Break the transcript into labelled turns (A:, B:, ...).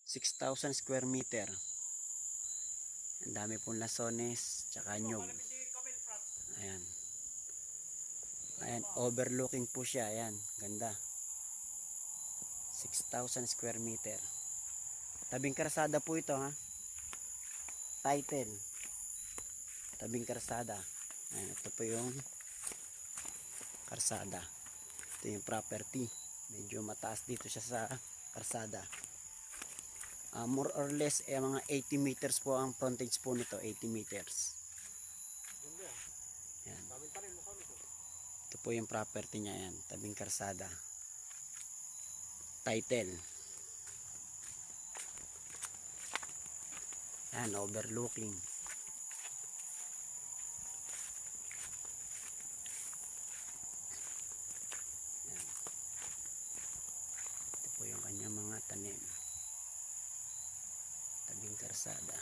A: 6,000 square meter. Ang dami pong lasones, tsaka nyog. Ayan. Ayan, overlooking po siya. Ayan, ganda. 6,000 square meter. Tabing karsada po ito, ha. Title. Tabing karsada. Ayan, ito po yung karsada. Ito yung property. Medyo mataas dito siya sa karsada. More or less mga 80 meters po ang frontage po nito. 80 meters. Ayan. Ito po yung property niya. Ayan, tabing karsada. Title. Ayan, overlooking. Ayan. Ito po yung kanyang mga tanim. Tabing karsada.